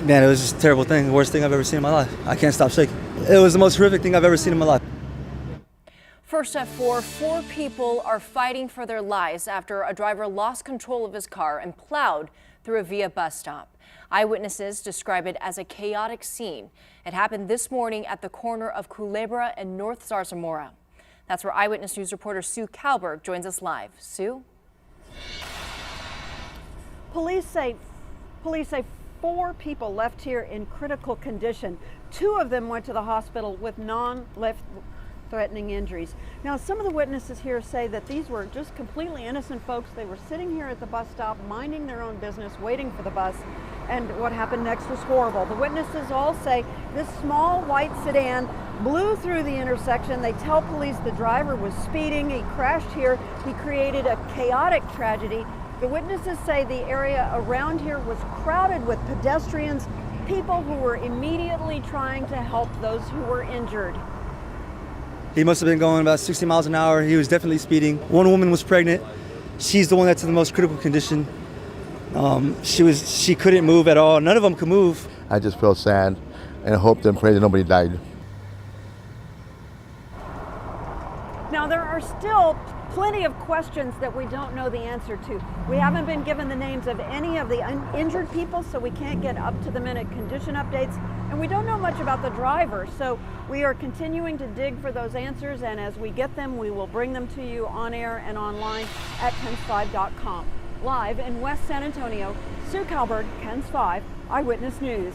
Man, it was just a terrible thing, the worst thing I've ever seen in my life. I can't stop shaking. It was the most horrific thing I've ever seen in my life. First at 4 people are fighting for their lives after a driver lost control of his car and plowed through a Via bus stop. Eyewitnesses describe it as a chaotic scene. It happened this morning at the corner of Culebra and North Zarzamora. That's where Eyewitness News reporter Sue Calberg joins us live. Sue? Police say 4 people left here in critical condition. 2 of them went to the hospital with non-life-threatening injuries. Now, some of the witnesses here say that these were just completely innocent folks. They were sitting here at the bus stop, minding their own business, waiting for the bus, and what happened next was horrible. The witnesses all say this small white sedan blew through the intersection. They tell police the driver was speeding. He crashed here. He created a chaotic tragedy. The witnesses say the area around here was crowded with pedestrians, people who were immediately trying to help those who were injured. He must have been going about 60 miles an hour. He was definitely speeding. One woman was pregnant. She's the one that's in the most critical condition. She couldn't move at all. None of them could move. I just felt sad and hoped and prayed that nobody died. Now, there are still plenty of questions that we don't know the answer to. We haven't been given the names of any of the injured people, so we can't get up-to-the-minute condition updates, and we don't know much about the driver, so we are continuing to dig for those answers, and as we get them, we will bring them to you on air and online at KENS5.com. Live in West San Antonio, Sue Calberg, KENS 5 Eyewitness News.